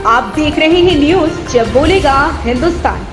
आप देख रहे हैं न्यूज जब बोलेगा हिंदुस्तान।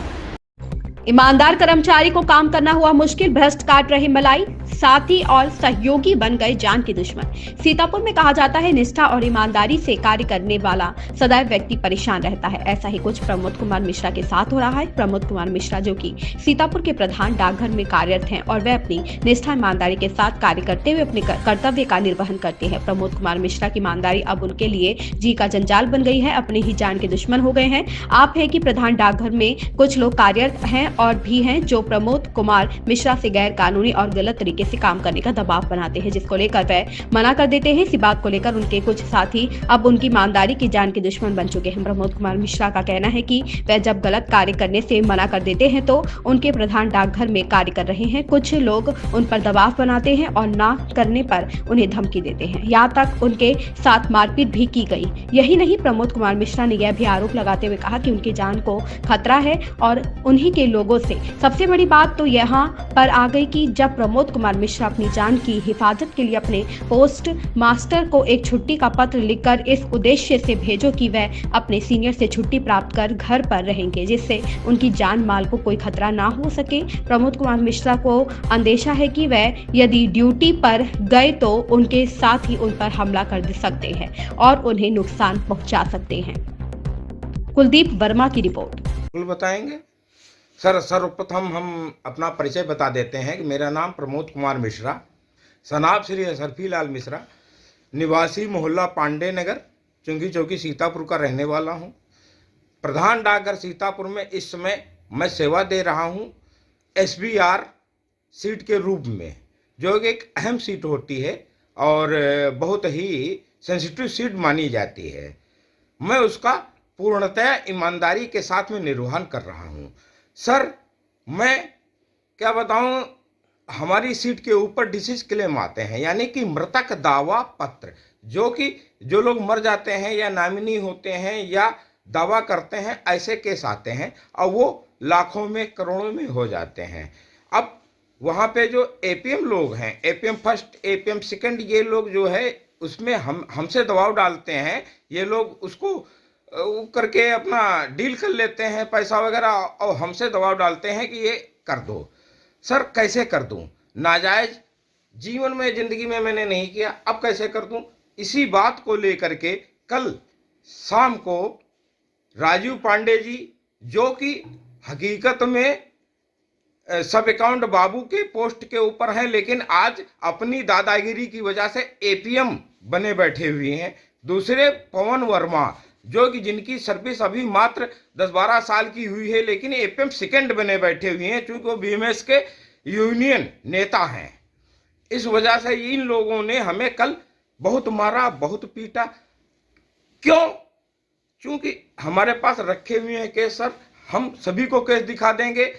ईमानदार कर्मचारी को काम करना हुआ मुश्किल, भ्रष्ट काट रहे मलाई, साथी और सहयोगी बन गए जान के दुश्मन। सीतापुर में कहा जाता है निष्ठा और ईमानदारी से कार्य करने वाला सदैव व्यक्ति परेशान रहता है। ऐसा ही कुछ प्रमोद कुमार मिश्रा के साथ हो रहा है। प्रमोद कुमार मिश्रा जो कि सीतापुर के प्रधान डाकघर में कार्यरत हैं और वे अपनी निष्ठा ईमानदारी के साथ कार्य करते हुए अपने कर्तव्य का निर्वहन करते हैं। प्रमोद कुमार मिश्रा की ईमानदारी अब उनके लिए जी का जंजाल बन गई है, अपने ही जान के दुश्मन हो गए हैं। आप है कि प्रधान डाकघर में कुछ लोग कार्यरत हैं और भी हैं जो प्रमोद कुमार मिश्रा से गैर कानूनी और गलत तरीके से काम करने का दबाव बनाते हैं, जिसको लेकर वह मना कर देते हैं। इसी बात को लेकर उनके कुछ साथी अब उनकी ईमानदारी की जान के दुश्मन बन चुके हैं। प्रमोद कुमार मिश्रा का कहना है कि वह जब गलत कार्य करने से मना कर देते हैं तो उनके प्रधान डाकघर में कार्य कर रहे हैं कुछ लोग उन पर दबाव बनाते हैं और ना करने पर उन्हें धमकी देते हैं। यहाँ तक उनके साथ मारपीट भी की गई। यही नहीं, प्रमोद कुमार मिश्रा ने यह भी आरोप लगाते हुए कहा कि उनकी जान को खतरा है और उन्हीं के लोगों से। सबसे बड़ी बात तो यहाँ पर आ गई कि जब प्रमोद कुमार मिश्रा अपनी जान की हिफाजत के लिए अपने पोस्ट मास्टर को एक छुट्टी का पत्र लिखकर इस उद्देश्य से भेजो कि वह अपने सीनियर से छुट्टी प्राप्त कर घर पर रहेंगे, जिससे उनकी जान माल को कोई खतरा ना हो सके। प्रमोद कुमार मिश्रा को अंदेशा है कि वह यदि ड्यूटी पर गए तो उनके साथ ही उन पर हमला कर सकते हैं और उन्हें नुकसान पहुंचा सकते हैं। कुलदीप वर्मा की रिपोर्ट। बिल्कुल बताएंगे सर। सर्वप्रथम हम अपना परिचय बता देते हैं कि मेरा नाम प्रमोद कुमार मिश्रा, सनाब श्री असरफी लाल मिश्रा, निवासी मोहल्ला पांडे नगर, चुंगी चौकी, सीतापुर का रहने वाला हूं। प्रधान डाकघर सीतापुर में इस समय मैं सेवा दे रहा हूं SBR सीट के रूप में, जो एक अहम सीट होती है और बहुत ही सेंसिटिव सीट मानी जाती है। मैं उसका पूर्णतः ईमानदारी के साथ में निर्वहन कर रहा हूं। सर, मैं क्या बताऊं, हमारी सीट के ऊपर डिसीज क्लेम आते हैं, यानी कि मृतक दावा पत्र, जो कि जो लोग मर जाते हैं या नामिनी होते हैं या दावा करते हैं, ऐसे केस आते हैं और वो लाखों में करोड़ों में हो जाते हैं। अब वहाँ पे जो APM लोग हैं, APM फर्स्ट, APM सेकंड, ये लोग जो है उसमें हमसे दबाव डालते हैं। ये लोग उसको करके अपना डील कर लेते हैं पैसा वगैरह और हमसे दबाव डालते हैं कि ये कर दो। सर, कैसे कर दूं? नाजायज जीवन में जिंदगी में मैंने नहीं किया, अब कैसे कर दूं? इसी बात को लेकर के कल शाम को राजीव पांडे जी, जो कि हकीकत में सब अकाउंट बाबू के पोस्ट के ऊपर हैं, लेकिन आज अपनी दादागिरी की वजह से APM बने बैठे हुए हैं। दूसरे पवन वर्मा, जो कि जिनकी सर्विस अभी मात्र 10-12 साल की हुई है, लेकिन APM सेकंड बने बैठे हुए हैं, चूंकि वो BMS के यूनियन नेता हैं। इस वजह से इन लोगों ने हमें कल बहुत मारा, बहुत पीटा। क्यों? चूंकि हमारे पास रखे हुए हैं केस। सर, हम सभी को केस दिखा देंगे।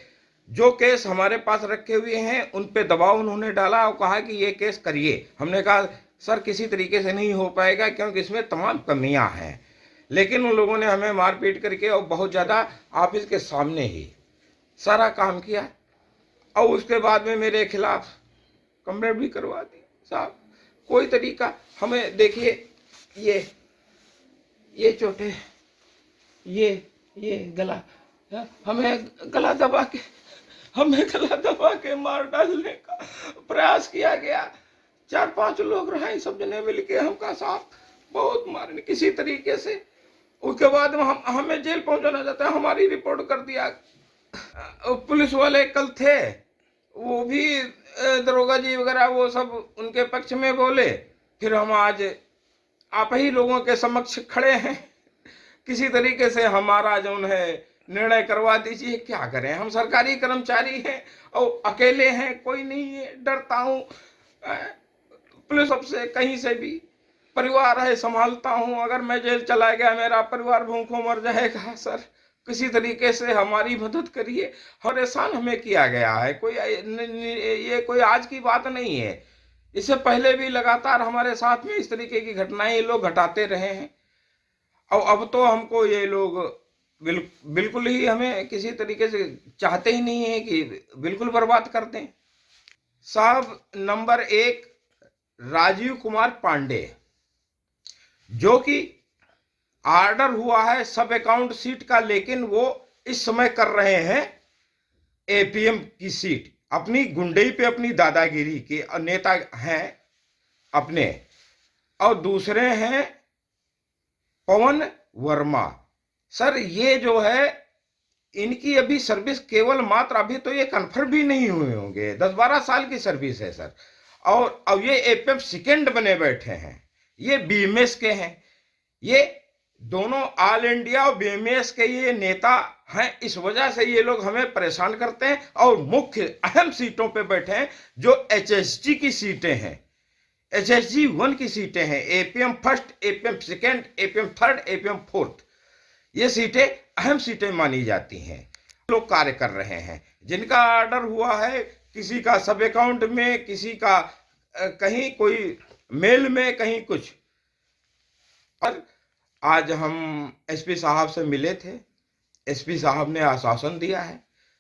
जो केस हमारे पास रखे हुए हैं उन पे दबाव उन्होंने डाला और कहा कि ये केस करिए। हमने कहा सर, किसी तरीके से नहीं हो पाएगा क्योंकि इसमें तमाम कमियां हैं। लेकिन उन लोगों ने हमें मारपीट करके और बहुत ज़्यादा ऑफिस के सामने ही सारा काम किया और उसके बाद में मेरे खिलाफ कंप्लेंट भी करवा दी। साहब, कोई तरीका हमें देखिए, ये चोटें, ये गला, हमें गला दबा के मार डालने का प्रयास किया गया। 4-5 लोग रहे, सब जने मिलके हमका साहब बहुत मारने किसी तरीके से। उसके बाद हमें जेल पहुंचाना चाहता है, हमारी रिपोर्ट कर दिया। पुलिस वाले कल थे, वो भी दरोगा जी वगैरह वो सब उनके पक्ष में बोले। फिर हम आज आप ही लोगों के समक्ष खड़े हैं, किसी तरीके से हमारा जो है निर्णय करवा दीजिए। क्या करें, हम सरकारी कर्मचारी हैं और अकेले हैं, कोई नहीं है, डरता हूँ पुलिस सबसे, कहीं से भी। परिवार है, संभालता हूँ, अगर मैं जेल चला गया मेरा परिवार भूखों मर जाएगा। सर, किसी तरीके से हमारी मदद करिए। हर एहसान हमें किया गया है, ये कोई आज की बात नहीं है। इससे पहले भी लगातार हमारे साथ में इस तरीके की घटनाएं ये लोग घटाते रहे हैं और अब तो हमको ये लोग बिल्कुल ही हमें किसी तरीके से चाहते ही नहीं है कि बिल्कुल बर्बाद कर दें। साहब, नंबर 1 राजीव कुमार पांडे, जो कि ऑर्डर हुआ है सब अकाउंट सीट का, लेकिन वो इस समय कर रहे हैं एपीएम की सीट। अपनी गुंडई पे अपनी दादागिरी के नेता हैं अपने, और दूसरे हैं पवन वर्मा। सर ये जो है इनकी अभी सर्विस केवल मात्र अभी तो ये कन्फर्म भी नहीं हुए होंगे, 10-12 साल की सर्विस है सर। और अब ये एपीएम सेकेंड बने बैठे हैं, ये बीएमएस के हैं, ये दोनों ऑल इंडिया और बीएमएस के ये नेता हैं। इस वजह से ये लोग हमें परेशान करते हैं और मुख्य अहम सीटों पे बैठे हैं जो एचएसजी की सीटें हैं, एचएसजी 1 की सीटें हैं, APM first, APM second, APM third, APM fourth. ये सीटें अहम सीटें मानी जाती हैं। लोग कार्य कर रहे हैं, जिनका ऑर्डर हुआ है किसी का सब अकाउंट में, किसी का कहीं कोई मेल में, कहीं कुछ। और आज हम एसपी साहब से मिले थे, एसपी साहब ने आश्वासन दिया है,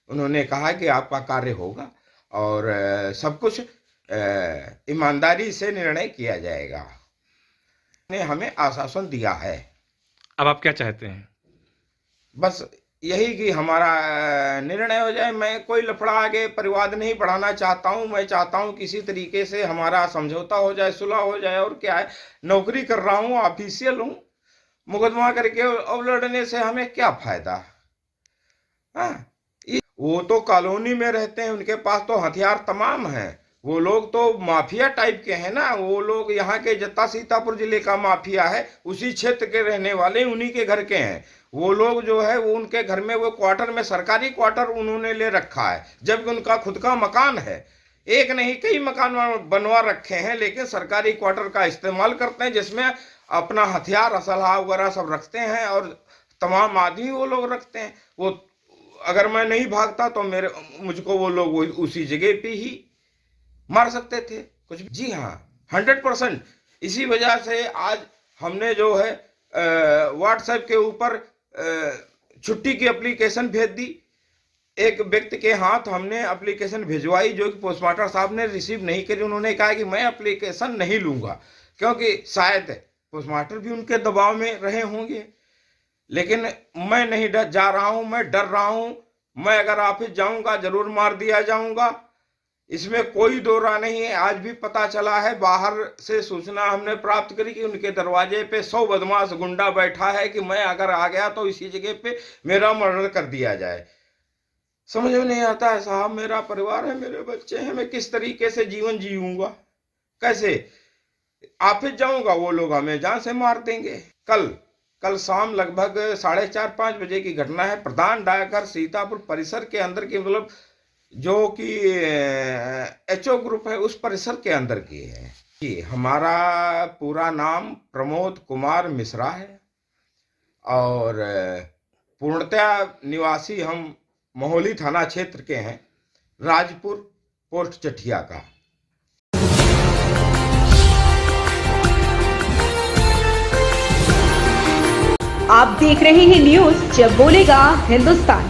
उन्होंने कहा कि आपका कार्य होगा और सब कुछ ईमानदारी से निर्णय किया जाएगा, ने हमें आश्वासन दिया है। अब आप क्या चाहते हैं? बस यही कि हमारा निर्णय हो जाए। मैं कोई लफड़ा आगे परिवाद नहीं बढ़ाना चाहता हूँ, मैं चाहता हूँ किसी तरीके से हमारा समझौता हो जाए, सुलह हो जाए। और क्या है, नौकरी कर रहा हूँ, ऑफिशियल हूँ, मुकदमा करके अब लड़ने से हमें क्या फायदा। हाँ, वो तो कॉलोनी में रहते हैं, उनके पास तो हथियार तमाम हैं, वो लोग तो माफिया टाइप के हैं ना। वो लोग यहाँ के जत्ता सीतापुर जिले का माफिया है, उसी क्षेत्र के रहने वाले, उन्हीं के घर के हैं। वो लोग जो है वो उनके घर में वो क्वार्टर में सरकारी क्वार्टर उन्होंने ले रखा है, जबकि उनका खुद का मकान है। एक नहीं कई मकान बनवा रखे हैं, लेकिन सरकारी क्वार्टर का इस्तेमाल करते हैं, जिसमें अपना हथियार असलहा वगैरह सब रखते हैं और तमाम आदमी वो लोग रखते हैं। वो अगर मैं नहीं भागता तो मुझको वो लोग उसी जगह पे ही मार सकते थे कुछ। जी हाँ, 100%। इसी वजह से आज हमने जो है व्हाट्सएप के ऊपर छुट्टी की एप्लीकेशन भेज दी। एक व्यक्ति के हाथ हमने एप्लीकेशन भिजवाई, जो कि पोस्टमास्टर साहब ने रिसीव नहीं करी। उन्होंने कहा कि मैं एप्लीकेशन नहीं लूंगा, क्योंकि शायद पोस्टमास्टर भी उनके दबाव में रहे होंगे। लेकिन मैं नहीं जा रहा हूं, मैं डर रहा हूं। मैं अगर ऑफिस जाऊंगा जरूर मार दिया जाऊंगा, इसमें कोई दो राय नहीं है। आज भी पता चला है, बाहर से सूचना हमने प्राप्त करी कि उनके दरवाजे पे 100 बदमाश गुंडा बैठा है कि मैं अगर आ गया तो इसी जगह पे मेरा मर्डर कर दिया जाए। समझ में नहीं आता है साहब, मेरा परिवार है, मेरे बच्चे हैं, मैं किस तरीके से जीवन जीऊंगा, कैसे ऑफिस जाऊंगा, वो लोग हमें जान से मार देंगे। कल शाम लगभग 4:30-5 बजे की घटना है। प्रधान डाकघर सीतापुर परिसर के अंदर की, मतलब जो कि एचओ ग्रुप है उस परिसर के अंदर की है। कि हमारा पूरा नाम प्रमोद कुमार मिश्रा है और पूर्णतया निवासी हम मोहली थाना क्षेत्र के हैं, राजपुर पोस्ट चठिया का। आप देख रहे हैं न्यूज़ जब बोलेगा हिंदुस्तान।